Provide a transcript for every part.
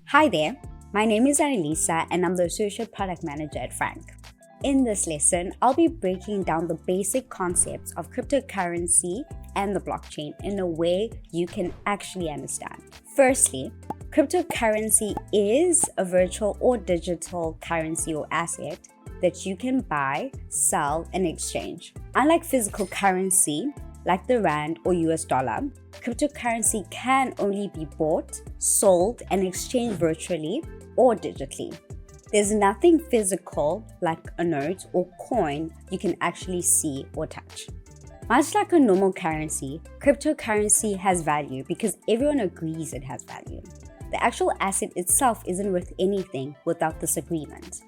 Hi there, my name is Annalisa and I'm the Associate Product Manager at Franc. In this lesson, I'll be breaking down the basic concepts of cryptocurrency and the blockchain in a way you can actually understand. Firstly, cryptocurrency is a virtual or digital currency or asset that you can buy, sell, and exchange. Unlike physical currency, like the Rand or US dollar, cryptocurrency can only be bought, sold, and exchanged virtually or digitally. There's nothing physical like a note or coin you can actually see or touch. Much like a normal currency, cryptocurrency has value because everyone agrees it has value. The actual asset itself isn't worth anything without this agreement.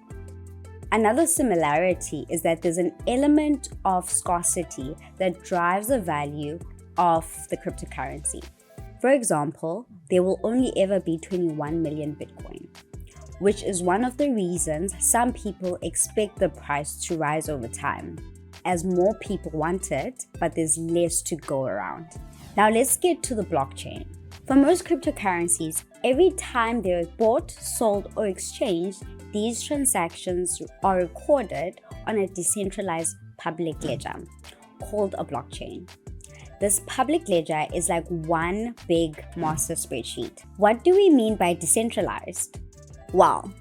Another similarity is that there's an element of scarcity that drives the value of the cryptocurrency. For example, there will only ever be 21 million Bitcoin, which is one of the reasons some people expect the price to rise over time, as more people want it, but there's less to go around. Now let's get to the blockchain. For most cryptocurrencies, every time they're bought, sold, or exchanged, these transactions are recorded on a decentralized public ledger called a blockchain. This public ledger is like one big master spreadsheet. What do we mean by decentralized? Well,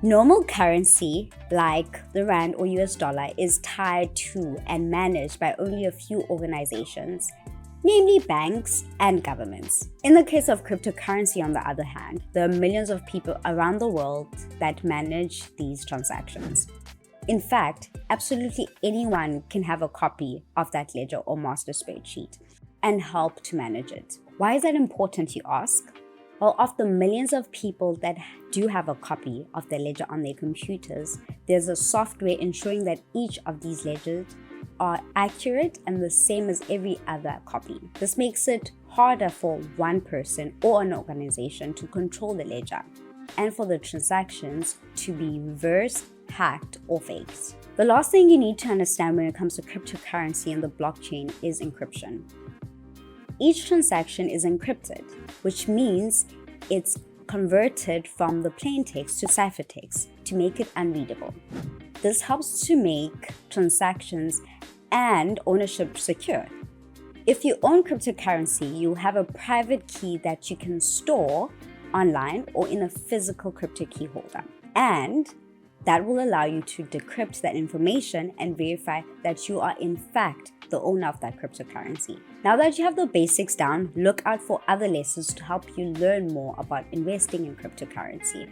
normal currency like the Rand or US dollar is tied to and managed by only a few organizations, namely banks and governments. In the case of cryptocurrency, on the other hand, there are millions of people around the world that manage these transactions. In fact, absolutely anyone can have a copy of that ledger or master spreadsheet and help to manage it. Why is that important, you ask? Well, of the millions of people that do have a copy of their ledger on their computers, there's a software ensuring that each of these ledgers are accurate and the same as every other copy. This makes it harder for one person or an organization to control the ledger and for the transactions to be reversed, hacked, or faked. The last thing you need to understand when it comes to cryptocurrency and the blockchain is encryption. Each transaction is encrypted, which means it's converted from the plain text to ciphertext to make it unreadable. This helps to make transactions and ownership secure. If you own cryptocurrency, you have a private key that you can store online or in a physical crypto key holder. And that will allow you to decrypt that information and verify that you are in fact the owner of that cryptocurrency. Now that you have the basics down, look out for other lessons to help you learn more about investing in cryptocurrency.